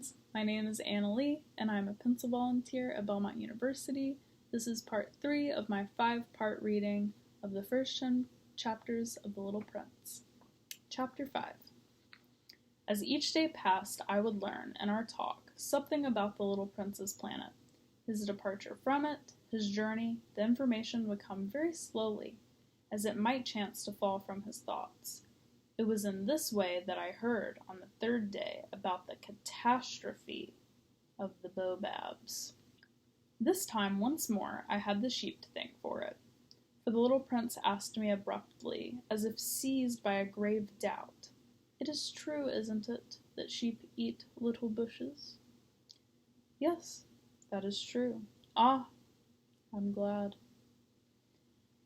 friends. My name is Annalee, and I'm a pencil volunteer at Belmont University. This is part 3 of my 5-part reading of the first 10 chapters of The Little Prince. Chapter 5. As each day passed, I would learn, in our talk, something about the Little Prince's planet. His departure from it, his journey, the information would come very slowly, as it might chance to fall from his thoughts. It was in this way that I heard on the third day about the catastrophe of the Bobos. This time, once more, I had the sheep to thank for it. For the little prince asked me abruptly, as if seized by a grave doubt, "It is true, isn't it, that sheep eat little bushes?" "Yes, that is true." "Ah, I'm glad."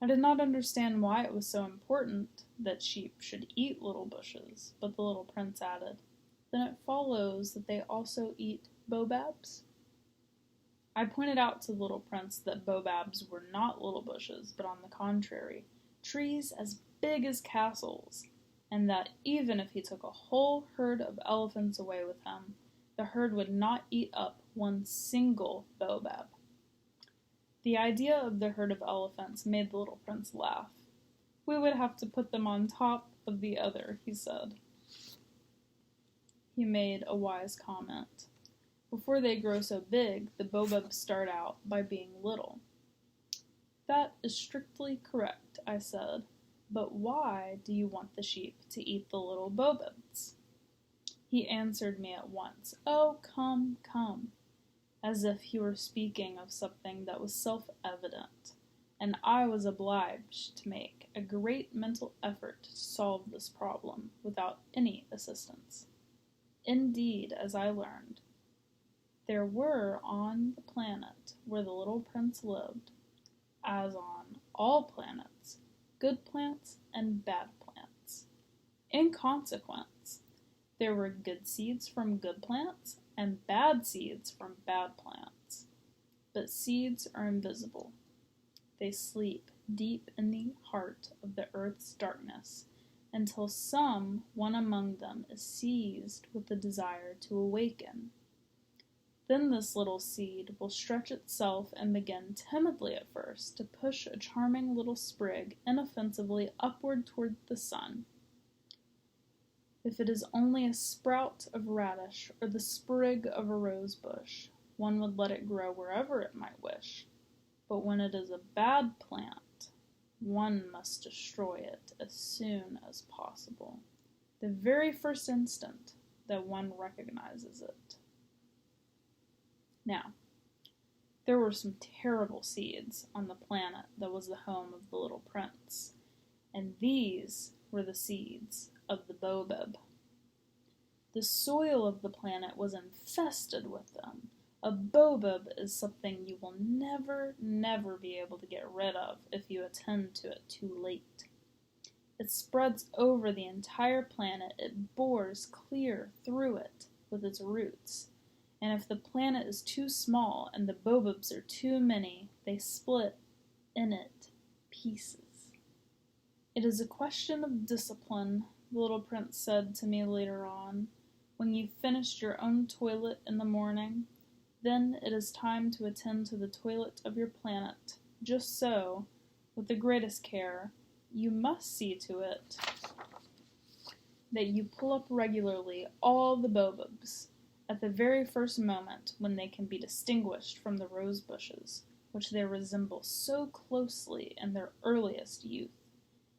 I did not understand why it was so important that sheep should eat little bushes, but the little prince added, "Then it follows that they also eat Bobos?" I pointed out to the little prince that Bobos were not little bushes, but on the contrary, trees as big as castles, and that even if he took a whole herd of elephants away with him, the herd would not eat up one single Bobob. The idea of the herd of elephants made the little prince laugh. "We would have to put them on top of the other," he said. He made a wise comment. Before they grow so big, the Bobobs start out by being little. "That is strictly correct," I said. "But why do you want the sheep to eat the little Bobobs?" He answered me at once, "Oh, come, come," as if he were speaking of something that was self-evident, and I was obliged to make a great mental effort to solve this problem without any assistance. Indeed, as I learned, there were on the planet where the little prince lived, as on all planets, good plants and bad plants. In consequence, there were good seeds from good plants and bad seeds from bad plants. But seeds are invisible. They sleep deep in the heart of the earth's darkness until one among them is seized with the desire to awaken. Then this little seed will stretch itself and begin timidly at first to push a charming little sprig inoffensively upward toward the sun. If it is only a sprout of radish or the sprig of a rose bush, one would let it grow wherever it might wish. But when it is a bad plant, one must destroy it as soon as possible, the very first instant that one recognizes it. Now, there were some terrible seeds on the planet that was the home of the little prince, and these were the seeds of the Bobob. The soil of the planet was infested with them. A Bobob is something you will never be able to get rid of if you attend to it too late. It spreads over the entire planet. It bores clear through it with its roots. And if the planet is too small and the Bobobs are too many, they split in it pieces. "It is a question of discipline," the little prince said to me later on. "When you've finished your own toilet in the morning, then it is time to attend to the toilet of your planet. Just so, with the greatest care, you must see to it that you pull up regularly all the Bobobs at the very first moment when they can be distinguished from the rose bushes, which they resemble so closely in their earliest youth.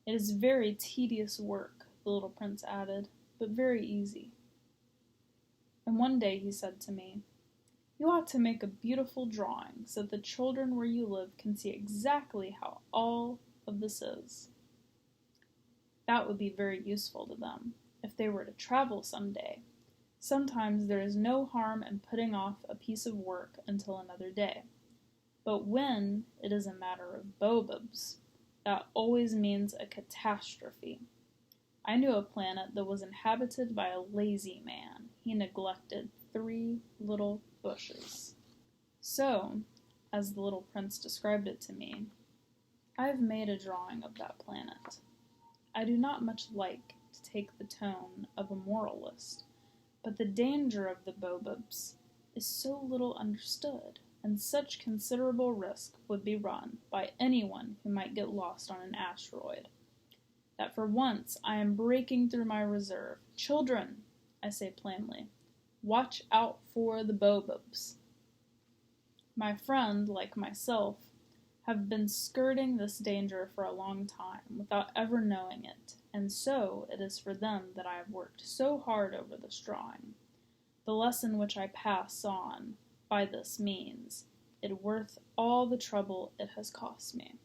It is very tedious work," the little prince added, "but very easy." And one day he said to me, "You ought to make a beautiful drawing so that the children where you live can see exactly how all of this is. That would be very useful to them if they were to travel some day. Sometimes there is no harm in putting off a piece of work until another day. But when it is a matter of Bobobs, that always means a catastrophe. I knew a planet that was inhabited by a lazy man. He neglected 3 little bushes. So, as the little prince described it to me, I have made a drawing of that planet. I do not much like to take the tone of a moralist, But the danger of the Bobos is so little understood, and such considerable risk would be run by anyone who might get lost on an asteroid, that for once I am breaking through my reserve. Children, I say plainly, watch out for the Bobos. My friend, like myself, have been skirting this danger for a long time without ever knowing it, and so it is for them that I have worked so hard over this drawing. The lesson which I pass on by this means, it worth all the trouble it has cost me.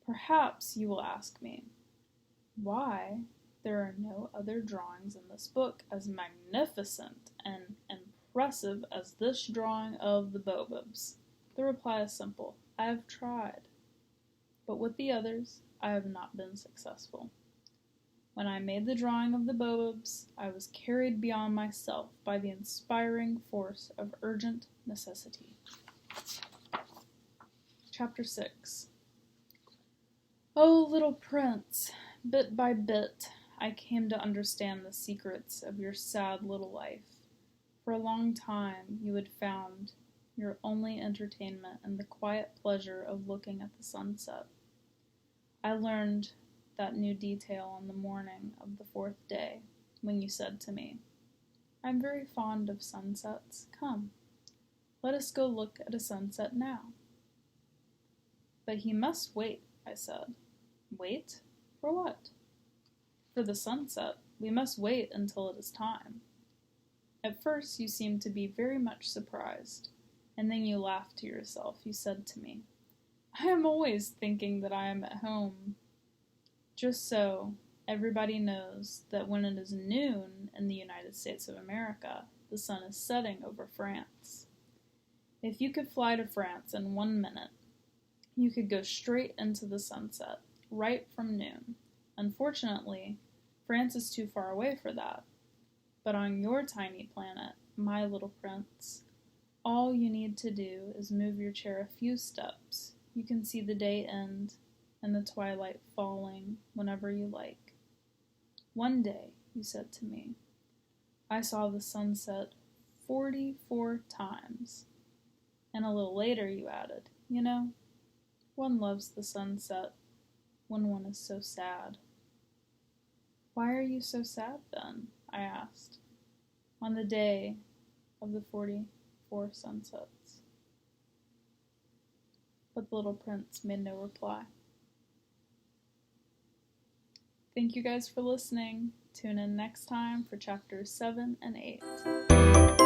Perhaps you will ask me, why there are no other drawings in this book as magnificent and impressive as this drawing of the Bobos? The reply is simple. I have tried, but with the others, I have not been successful. When I made the drawing of the Bobos, I was carried beyond myself by the inspiring force of urgent necessity. Chapter 6. Oh, little prince, bit by bit, I came to understand the secrets of your sad little life. For a long time, you had found your only entertainment in the quiet pleasure of looking at the sunset. I learned that new detail on the morning of the 4th day, when you said to me, I am very fond of sunsets. Come, let us go look at a sunset now. But he must wait, I said. Wait? For what? For the sunset. We must wait until it is time. At first you seemed to be very much surprised, and then you laughed to yourself. You said to me, I am always thinking that I am at home. Just so, everybody knows that when it is noon in the United States of America, the sun is setting over France. If you could fly to France in 1 minute, you could go straight into the sunset, right from noon. Unfortunately, France is too far away for that. But on your tiny planet, my little prince, all you need to do is move your chair a few steps. You can see the day end and the twilight falling whenever you like. One day, you said to me, I saw the sunset 44 times. And a little later you added, you know, one loves the sunset when one is so sad. Why are you so sad then? I asked, on the day of the 44 sunsets. But the little prince made no reply. Thank you guys for listening. Tune in next time for chapters 7 and 8.